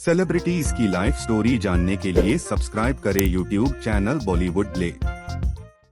Celebrities की life story जानने के लिए सब्सक्राइब करें यूट्यूब चैनल बॉलीवुड ले।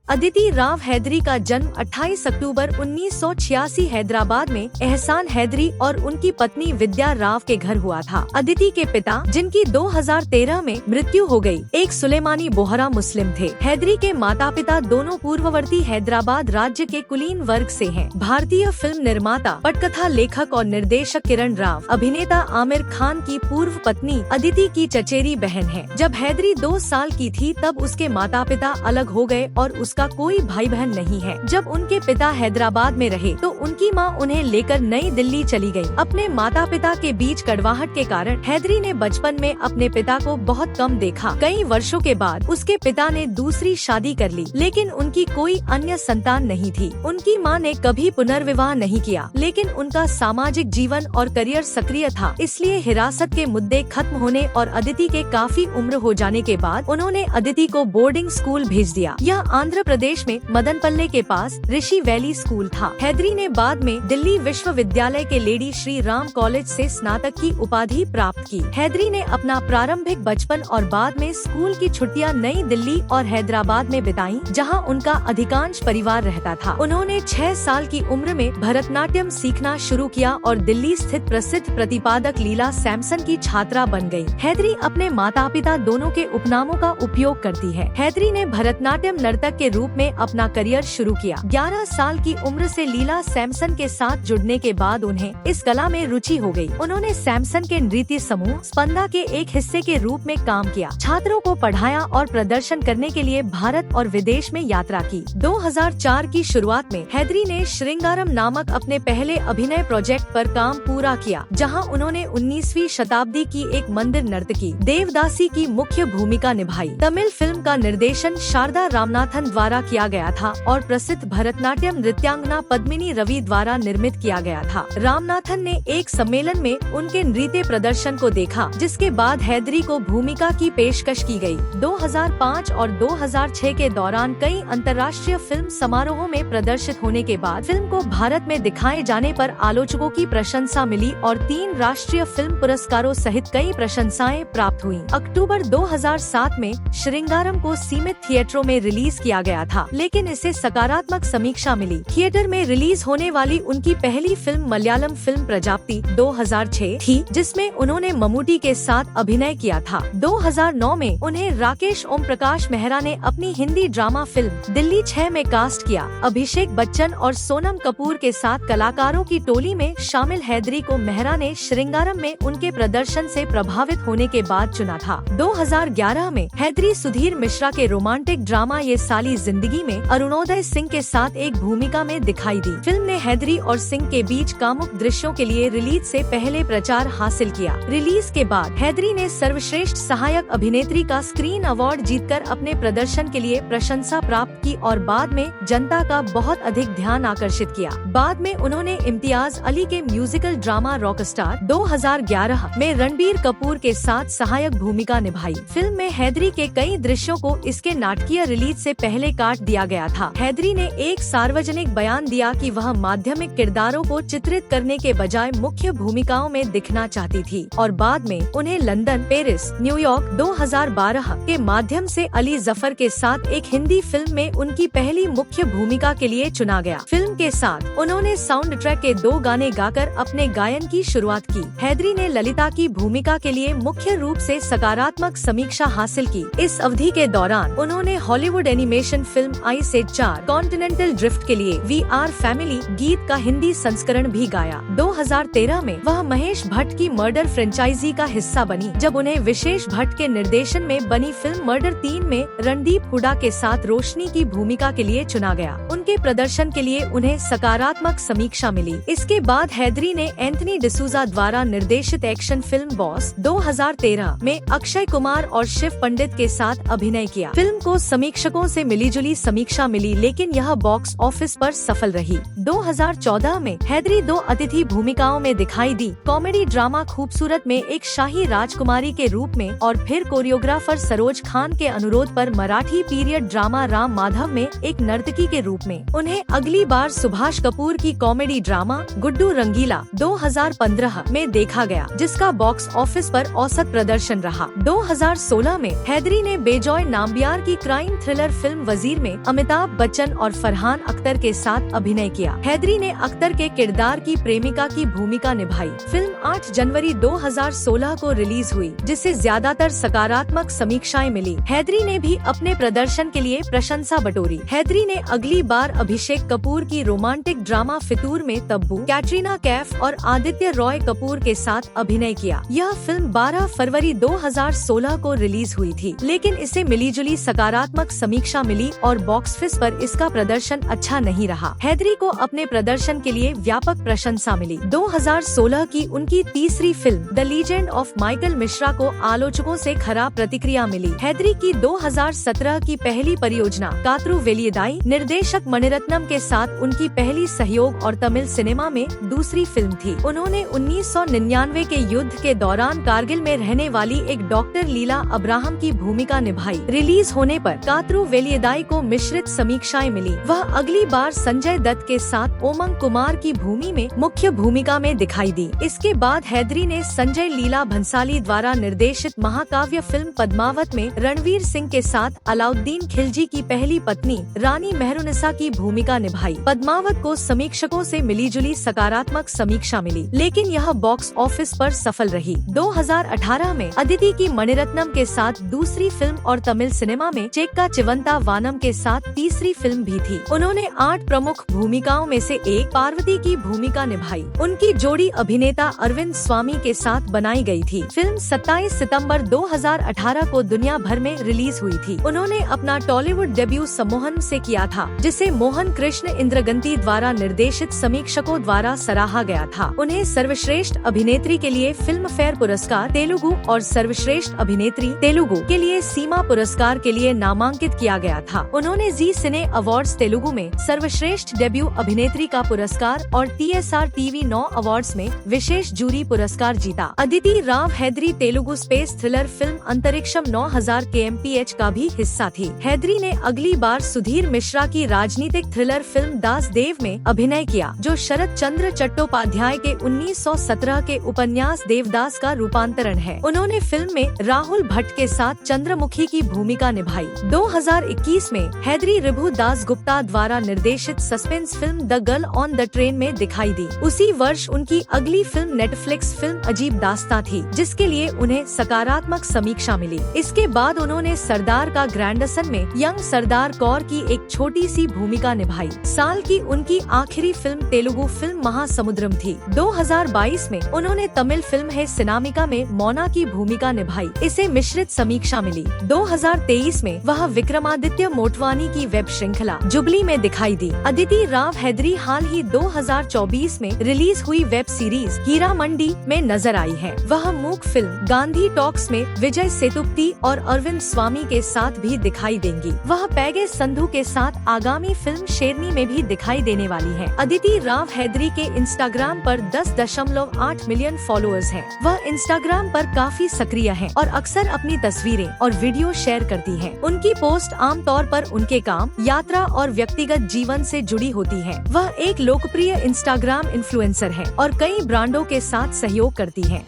अदिति राव हैदरी का जन्म 28 अक्टूबर 1986 हैदराबाद में एहसान हैदरी और उनकी पत्नी विद्या राव के घर हुआ था। अदिति के पिता, जिनकी 2013 में मृत्यु हो गई, एक सुलेमानी बोहरा मुस्लिम थे। हैदरी के माता पिता दोनों पूर्ववर्ती हैदराबाद राज्य के कुलीन वर्ग से हैं। भारतीय फिल्म निर्माता, पटकथा लेखक और निर्देशक किरण राव अभिनेता आमिर खान की पूर्व पत्नी अदिति की चचेरी बहन है। जब हैदरी 2 साल की थी तब उसके माता पिता अलग हो गए और उसका कोई भाई बहन नहीं है। जब उनके पिता हैदराबाद में रहे तो उनकी मां उन्हें लेकर नई दिल्ली चली गई। अपने माता पिता के बीच कड़वाहट के कारण हैदरी ने बचपन में अपने पिता को बहुत कम देखा। कई वर्षों के बाद उसके पिता ने दूसरी शादी कर ली, लेकिन उनकी कोई अन्य संतान नहीं थी। उनकी मां ने कभी पुनर्विवाह नहीं किया, लेकिन उनका सामाजिक जीवन और करियर सक्रिय था, इसलिए हिरासत के मुद्दे खत्म होने और अदिति के काफी उम्र हो जाने के बाद उन्होंने अदिति को बोर्डिंग स्कूल भेज दिया। यह आंध्र प्रदेश में मदनपल्ले के पास ऋषि वैली स्कूल था। हैदरी ने बाद में दिल्ली विश्वविद्यालय के लेडी श्री राम कॉलेज से स्नातक की उपाधि प्राप्त की। हैदरी ने अपना प्रारंभिक बचपन और बाद में स्कूल की छुट्टियां नई दिल्ली और हैदराबाद में बिताई, जहां उनका अधिकांश परिवार रहता था। उन्होंने 6 साल की उम्र में भरतनाट्यम सीखना शुरू किया और दिल्ली स्थित प्रसिद्ध प्रतिपादक लीला सैमसन की छात्रा बन गयी। हैदरी अपने माता पिता दोनों के उपनामों का उपयोग करती है। हैदरी ने भरतनाट्यम नर्तक के रूप में अपना करियर शुरू किया। 11 साल की उम्र से लीला सैमसन के साथ जुड़ने के बाद उन्हें इस कला में रुचि हो गई। उन्होंने सैमसन के नृत्य समूह स्पंदा के एक हिस्से के रूप में काम किया, छात्रों को पढ़ाया और प्रदर्शन करने के लिए भारत और विदेश में यात्रा की। 2004 की शुरुआत में हैदरी ने श्रृंगारम नामक अपने पहले अभिनय प्रोजेक्ट पर काम पूरा किया, जहां उन्होंने 19वीं शताब्दी की एक मंदिर नर्तकी देवदासी की मुख्य भूमिका निभाई। तमिल फिल्म का निर्देशन शारदा रामनाथन द्वारा किया गया था और प्रसिद्ध भरतनाट्यम नृत्यांगना पद्मिनी रवि द्वारा निर्मित किया गया था। रामनाथन ने एक सम्मेलन में उनके नृत्य प्रदर्शन को देखा, जिसके बाद हैदरी को भूमिका की पेशकश की गई। 2005 और 2006 के दौरान कई अंतर्राष्ट्रीय फिल्म समारोहों में प्रदर्शित होने के बाद फिल्म को भारत में दिखाए जाने पर आलोचकों की प्रशंसा मिली और 3 राष्ट्रीय फिल्म पुरस्कारों सहित कई प्रशंसाएं प्राप्त हुई। अक्टूबर 2007 में श्रृंगारम को सीमित थिएटरों में रिलीज किया गया था, लेकिन इसे सकारात्मक समीक्षा मिली। थिएटर में रिलीज होने वाली उनकी पहली फिल्म मलयालम फिल्म प्रजापति 2006 थी, जिसमें उन्होंने मम्मूटी के साथ अभिनय किया था। 2009 में उन्हें राकेश ओम प्रकाश मेहरा ने अपनी हिंदी ड्रामा फिल्म दिल्ली 6 में कास्ट किया। अभिषेक बच्चन और सोनम कपूर के साथ कलाकारों की टोली में शामिल हैदरी को मेहरा ने श्रृंगारम में उनके प्रदर्शन से प्रभावित होने के बाद चुना था। 2011 में हैदरी सुधीर मिश्रा के रोमांटिक ड्रामा ये साली जिंदगी में अरुणोदय सिंह के साथ एक भूमिका में दिखाई दी। फिल्म ने हैदरी और सिंह के बीच कामुक दृश्यों के लिए रिलीज से पहले प्रचार हासिल किया। रिलीज के बाद हैदरी ने सर्वश्रेष्ठ सहायक अभिनेत्री का स्क्रीन अवार्ड जीतकर अपने प्रदर्शन के लिए प्रशंसा प्राप्त की और बाद में जनता का बहुत अधिक ध्यान आकर्षित किया। बाद में उन्होंने इम्तियाज अली के म्यूजिकल ड्रामा रॉकस्टार 2011 में रणबीर कपूर के साथ सहायक भूमिका निभाई। फिल्म में हैदरी के कई दृश्यों को इसके नाटकीय रिलीज से पहले काट दिया गया था। हैदरी ने एक सार्वजनिक बयान दिया कि वह माध्यमिक किरदारों को चित्रित करने के बजाय मुख्य भूमिकाओं में दिखना चाहती थी और बाद में उन्हें लंदन, पेरिस, न्यूयॉर्क 2012 के माध्यम से अली जफर के साथ एक हिंदी फिल्म में उनकी पहली मुख्य भूमिका के लिए चुना गया। फिल्म के साथ उन्होंने साउंड ट्रैक के 2 गाने गाकर अपने गायन की शुरुआत की। हैदरी ने ललिता की भूमिका के लिए मुख्य रूप से सकारात्मक समीक्षा हासिल की। इस अवधि के दौरान उन्होंने हॉलीवुड एनिमेशन फिल्म आई से 4 कॉन्टिनेंटल ड्रिफ्ट के लिए वी आर फैमिली गीत का हिंदी संस्करण भी गाया। 2013 में वह महेश भट्ट की मर्डर फ्रेंचाइजी का हिस्सा बनी, जब उन्हें विशेष भट्ट के निर्देशन में बनी फिल्म मर्डर 3 में रणदीप हुडा के साथ रोशनी की भूमिका के लिए चुना गया। उनके प्रदर्शन के लिए उन्हें सकारात्मक समीक्षा मिली। इसके बाद हैदरी ने एंथनी डिसूजा द्वारा निर्देशित एक्शन फिल्म बॉस 2013 में अक्षय कुमार और शिव पंडित के साथ अभिनय किया। फिल्म को समीक्षकों से मिली मिलीजुली समीक्षा मिली, लेकिन यह बॉक्स ऑफिस पर सफल रही। 2014 में हैदरी 2 अतिथि भूमिकाओं में दिखाई दी। कॉमेडी ड्रामा खूबसूरत में एक शाही राजकुमारी के रूप में और फिर कोरियोग्राफर सरोज खान के अनुरोध पर मराठी पीरियड ड्रामा राम माधव में एक नर्तकी के रूप में। उन्हें अगली बार सुभाष कपूर की कॉमेडी ड्रामा गुड्डू रंगीला 2015 में देखा गया, जिसका बॉक्स ऑफिस पर औसत प्रदर्शन रहा। 2016 में हैदरी ने बेजॉय नाम्बियार की क्राइम थ्रिलर फिल्म वजीर में अमिताभ बच्चन और फरहान अख्तर के साथ अभिनय किया। हैदरी ने अख्तर के किरदार की प्रेमिका की भूमिका निभाई। फिल्म 8 जनवरी 2016 को रिलीज हुई, जिसे ज्यादातर सकारात्मक समीक्षाएं मिली। हैदरी ने भी अपने प्रदर्शन के लिए प्रशंसा बटोरी। हैदरी ने अगली बार अभिषेक कपूर की रोमांटिक ड्रामा फितूर में तब्बू, कैटरीना कैफ और आदित्य रॉय कपूर के साथ अभिनय किया। यह फिल्म 12 फरवरी 2016 को रिलीज हुई थी, लेकिन इसे मिलीजुली सकारात्मक समीक्षा मिली और बॉक्स ऑफिस पर इसका प्रदर्शन अच्छा नहीं रहा। हैदरी को अपने प्रदर्शन के लिए व्यापक प्रशंसा मिली। 2016 की उनकी तीसरी film the legend of Michael Mishra को आलोचकों से खराब प्रतिक्रिया मिली। हैदरी की 2017 की पहली परियोजना कात्रु वेलियदाई निर्देशक मणिरत्नम के साथ उनकी पहली सहयोग और तमिल सिनेमा में दूसरी फिल्म थी। उन्होंने 1999 के युद्ध के दौरान कारगिल में रहने वाली एक डॉक्टर लीला अब्राहम की भूमिका निभाई। रिलीज होने पर कात्रु वेलियदाई को मिश्रित समीक्षाएं मिली। वह अगली बार संजय दत्त के साथ उमंग कुमार की भूमि में मुख्य भूमिका में दिखाई दी। इसके बाद हैदरी ने संजय लीला भंसाली द्वारा निर्देशित महाकाव्य फिल्म पद्मावत में रणवीर सिंह के साथ अलाउद्दीन खिलजी की पहली पत्नी रानी मेहरुनिसा की भूमिका निभाई। पद्मावत को समीक्षकों से मिलीजुली सकारात्मक समीक्षा मिली, लेकिन यह बॉक्स ऑफिस पर सफल रही। 2018 में अदिति की मणिरत्नम के साथ दूसरी फिल्म और तमिल सिनेमा में चेक्का चिवंता वानम के साथ तीसरी फिल्म भी थी। उन्होंने 8 प्रमुख भूमिकाओं में से एक पार्वती की भूमिका निभाई। उनकी जोड़ी अभिनेता अरविंद स्वामी के साथ बनाई गई थी। फिल्म 27 सितंबर 2018 को दुनिया भर में रिलीज हुई थी। उन्होंने अपना टॉलीवुड डेब्यू सम्मोहन से किया था, जिसे मोहन कृष्ण इंद्रगंती द्वारा निर्देशित समीक्षकों द्वारा सराहा गया था। उन्हें सर्वश्रेष्ठ अभिनेत्री के लिए फिल्म फेयर पुरस्कार तेलुगु और सर्वश्रेष्ठ अभिनेत्री तेलुगु के लिए सीमा पुरस्कार के लिए नामांकित किया गया था। उन्होंने जी सिने अवार्ड्स तेलुगु में सर्वश्रेष्ठ डेब्यू अभिनेत्री का पुरस्कार और TSR TV 9 अवार्ड्स में विशेष जूरी पुरस्कार जीता। Aditi Rao Hydari Telugu space thriller film Antariksham 9000 kmph का भी हिस्सा थी। हैदरी ने अगली बार सुधीर मिश्रा की राजनीतिक थ्रिलर फिल्म दास देव में अभिनय किया, जो शरद चंद्र चट्टोपाध्याय के 1917 के उपन्यास देवदास का रूपांतरण है। उन्होंने फिल्म में राहुल भट्ट के साथ चंद्रमुखी की भूमिका निभाई। 2021 में हैदरी रिभु दास गुप्ता द्वारा निर्देशित suspense film the girl on the train में दिखाई दी। उसी वर्ष उनकी अगली फिल्म नेटफ्लिक्स फिल्म अजीब दास्तां थी, जिसके लिए उन्हें सकारात्मक समीक्षा मिली। इसके बाद उन्होंने सरदार का ग्रैंडसन में यंग सरदार कौर की एक छोटी सी भूमिका निभाई। साल की उनकी आखिरी फिल्म तेलुगु फिल्म महासमुद्रम थी। 2022 में उन्होंने तमिल फिल्म है सिनामिका में मोना की भूमिका निभाई। इसे मिश्रित समीक्षा मिली। 2023 में वह विक्रमादित्य मोटवानी की वेब श्रृंखला जुबली में दिखाई दी। अदिति राव हैदरी हाल ही 2024 में रिलीज हुई वेब सीरीज हीरा मंडी में नजर आई है। वह मूक फिल्म गांधी टॉक्स में विजय सेतुपति और अरविंद स्वामी के साथ भी दिखाई देंगी। वह पैगे संधू के साथ आगामी फिल्म शेरनी में भी दिखाई देने वाली है। अदिति राव हैदरी के इंस्टाग्राम पर 10.8 मिलियन फॉलोअर्स हैं। वह इंस्टाग्राम पर काफी सक्रिय हैं और अक्सर अपनी तस्वीरें और वीडियो शेयर करती हैं। उनकी पोस्ट आमतौर पर उनके काम, यात्रा और व्यक्तिगत जीवन से जुड़ी होती हैं। वह एक लोकप्रिय इंस्टाग्राम इन्फ्लुएंसर है और कई ब्रांडों के साथ सहयोग करती हैं।